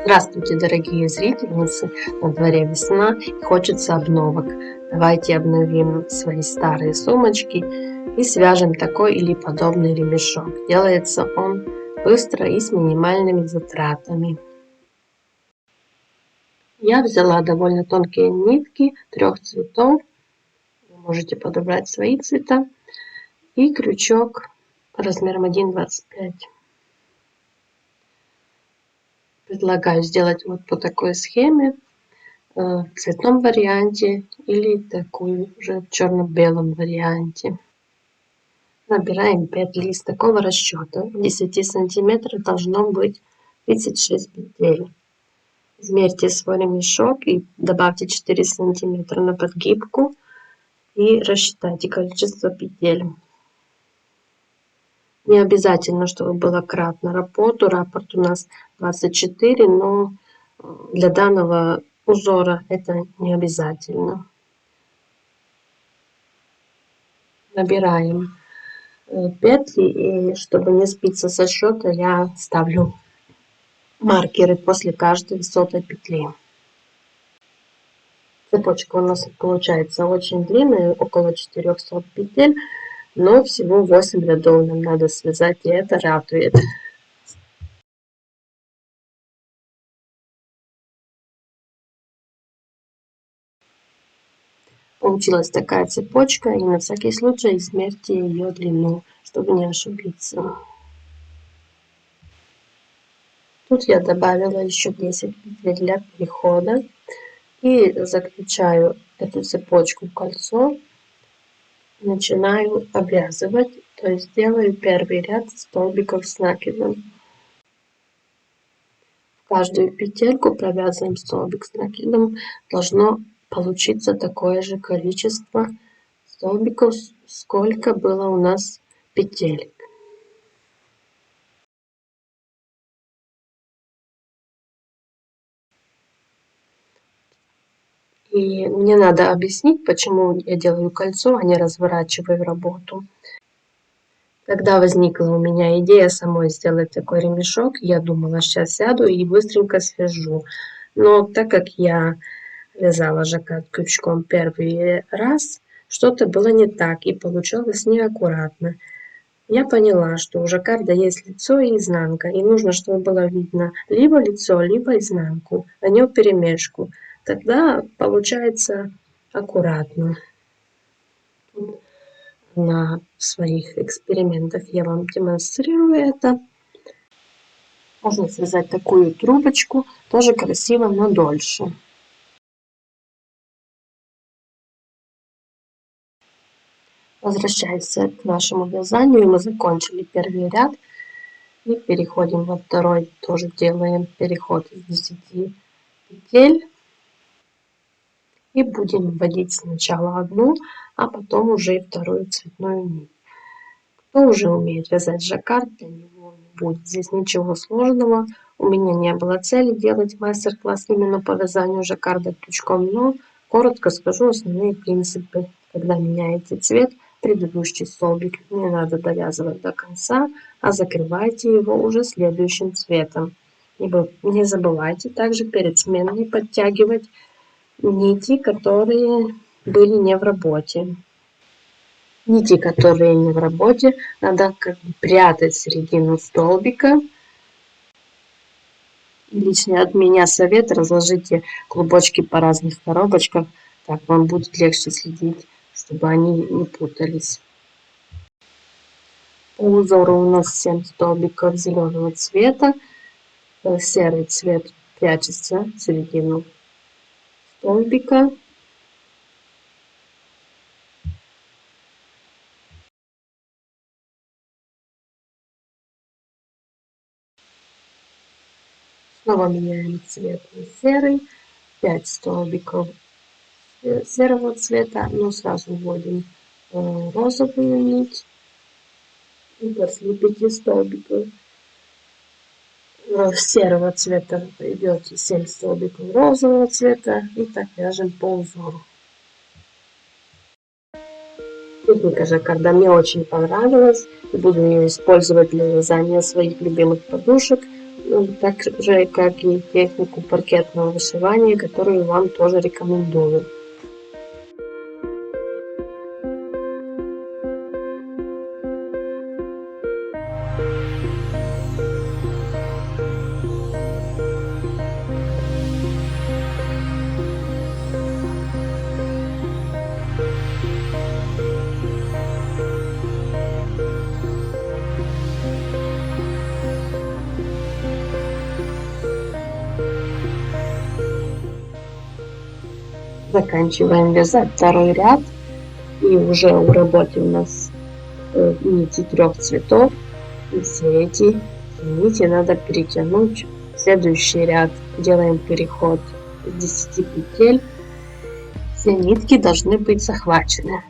Здравствуйте, дорогие зрительницы! На дворе весна и хочется обновок. Давайте обновим свои старые сумочки и свяжем такой или подобный ремешок. Делается он быстро и с минимальными затратами. Я взяла довольно тонкие нитки 3 цветов. Вы можете подобрать свои цвета. И крючок размером 1,25. Предлагаю сделать вот по такой схеме, в цветном варианте или такую же в черно-белом варианте. Набираем петли с такого расчета. В 10 сантиметрах должно быть 36 петель. Измерьте свой ремешок и добавьте 4 сантиметра на подгибку и рассчитайте количество петель. Не обязательно, чтобы было кратно работу. Раппорт у нас 24, но для данного узора это не обязательно. Набираем петли, и чтобы не сбиться со счета, я ставлю маркеры после каждой сотой петли. Цепочка у нас получается очень длинная, около 400 петель, но всего 8 рядов нам надо связать, и это радует. Получилась такая цепочка, и на всякий случай измерьте ее длину, чтобы не ошибиться. Тут я добавила еще 10 петель для перехода и заключаю эту цепочку в кольцо. Начинаю обвязывать, то есть делаю первый ряд столбиков с накидом. В каждую петельку провязываем столбик с накидом. Должно получиться такое же количество столбиков, сколько было у нас петель. И мне надо объяснить, почему я делаю кольцо, а не разворачиваю работу. Когда возникла у меня идея самой сделать такой ремешок, я думала, сейчас сяду и быстренько свяжу. Но так как я вязала жаккард крючком первый раз, что-то было не так и получалось неаккуратно. Я поняла, что у жаккарда есть лицо и изнанка, и нужно, чтобы было видно либо лицо, либо изнанку, а не вперемешку. Тогда получается аккуратно. На своих экспериментах я вам демонстрирую это. Можно связать такую трубочку, тоже красиво, но дольше. Возвращаясь к нашему вязанию, мы закончили первый ряд и переходим во второй. Тоже делаем переход из 10 петель. И будем вводить сначала одну, а потом уже и вторую цветную нить. Кто уже умеет вязать жаккард, для него не будет здесь ничего сложного. У меня не было цели делать мастер-класс именно по вязанию жаккарда крючком, но коротко скажу основные принципы. Когда меняете цвет, предыдущий столбик не надо довязывать до конца, а закрывайте его уже следующим цветом. Не забывайте также перед сменой подтягивать нити, которые были не в работе. Нити, которые не в работе, надо как бы прятать в середину столбика. И лично от меня совет: разложите клубочки по разных коробочках, так вам будет легче следить, чтобы они не путались. По узору у нас 7 столбиков зеленого цвета. Серый цвет прячется в середину столбика. Снова меняем цвет на серый. 5 столбиков серого цвета, но сразу вводим розовую нить. И после 5 столбиков серого цвета идет 7 столбиков розового цвета. И так вяжем по узору. Техника жаккарда мне очень понравилась. Буду ее использовать для вязания своих любимых подушек. так же, как и технику паркетного вышивания, которую вам тоже рекомендую. Заканчиваем вязать второй ряд. И уже в работе у нас нити 3 цветов. И все эти нити надо перетянуть в следующий ряд. Делаем переход с 10 петель. Все нитки должны быть захвачены.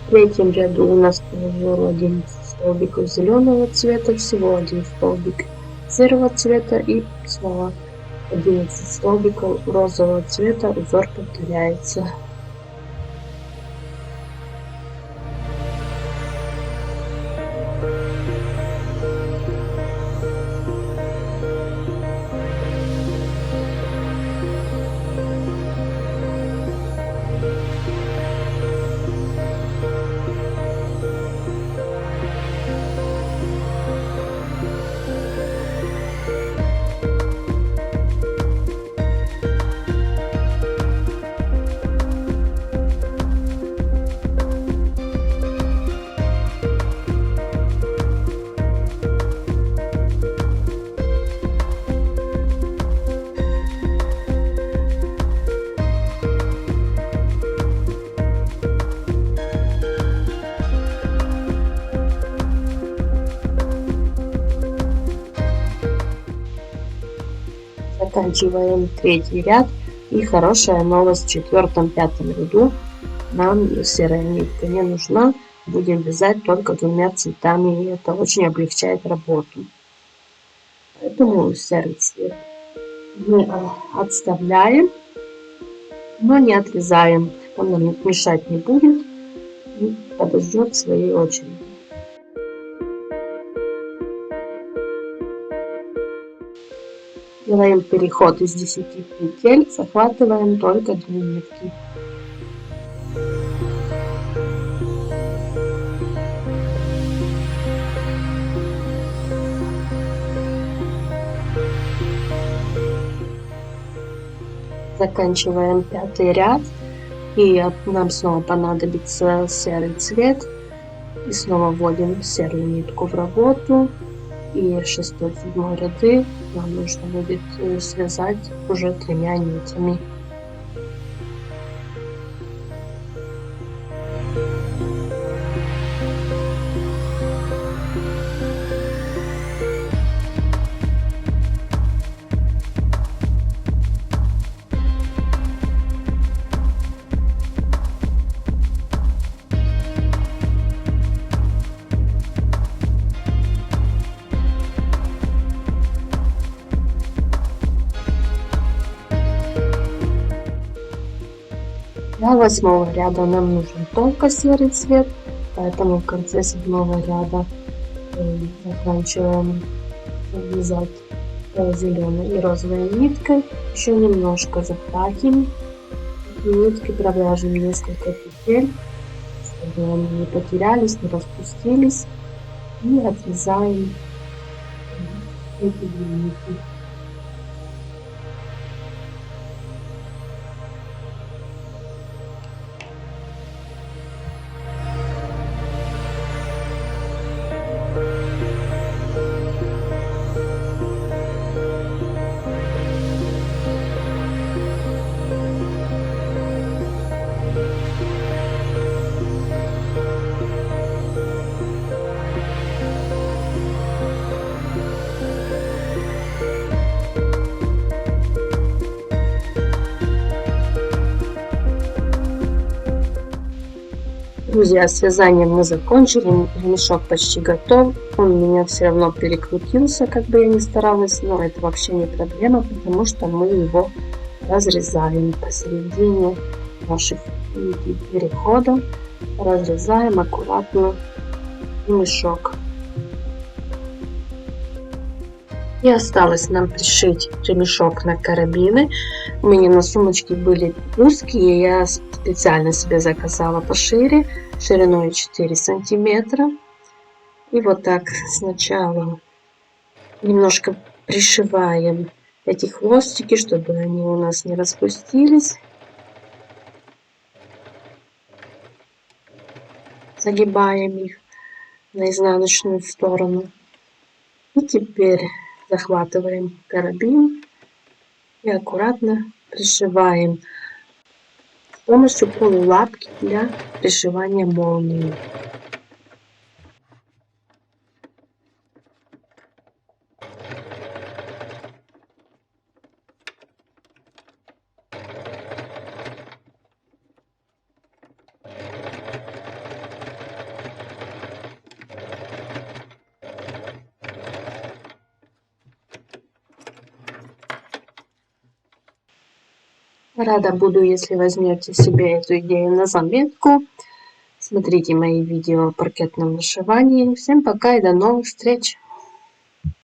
В третьем ряду у нас было 11 столбиков зеленого цвета, всего один столбик серого цвета и снова 11 столбиков розового цвета, узор повторяется. Заканчиваем третий ряд. И хорошая новость: в четвертом-пятом ряду нам серая нитка не нужна. Будем вязать только 2 цветами, и это очень облегчает работу. Поэтому серый цвет мы отставляем, но не отрезаем. Он нам мешать не будет и подождет своей очереди. Делаем переход из 10 петель, захватываем только 2 нитки. Заканчиваем 5-й ряд, и нам снова понадобится серый цвет. И снова вводим серую нитку в работу. И 6-7 ряды нам нужно будет связать уже 3 нитями. Для 8-го ряда нам нужен только серый цвет, поэтому в конце 7-го ряда заканчиваем вязать зеленой и розовой ниткой. Еще немножко захватим нитки, провяжем несколько петель, чтобы они не потерялись, не распустились, и отрезаем эти нитки. Друзья, с вязанием мы закончили, ремешок почти готов. Он у меня все равно перекрутился, как бы я ни старалась, но это вообще не проблема, потому что мы его разрезаем посередине наших переходов. Разрезаем аккуратно ремешок. И осталось нам пришить ремешок на карабины. У меня на сумочке были узкие, я специально себе заказала пошире, шириной 4 сантиметра. И вот так сначала немножко пришиваем эти хвостики, чтобы они у нас не распустились. Загибаем их на изнаночную сторону. И теперь захватываем карабин и аккуратно пришиваем с помощью полулапки для пришивания молнии. Рада буду, если возьмете себе эту идею на заметку. Смотрите мои видео о паркетном вышивании. Всем пока и до новых встреч!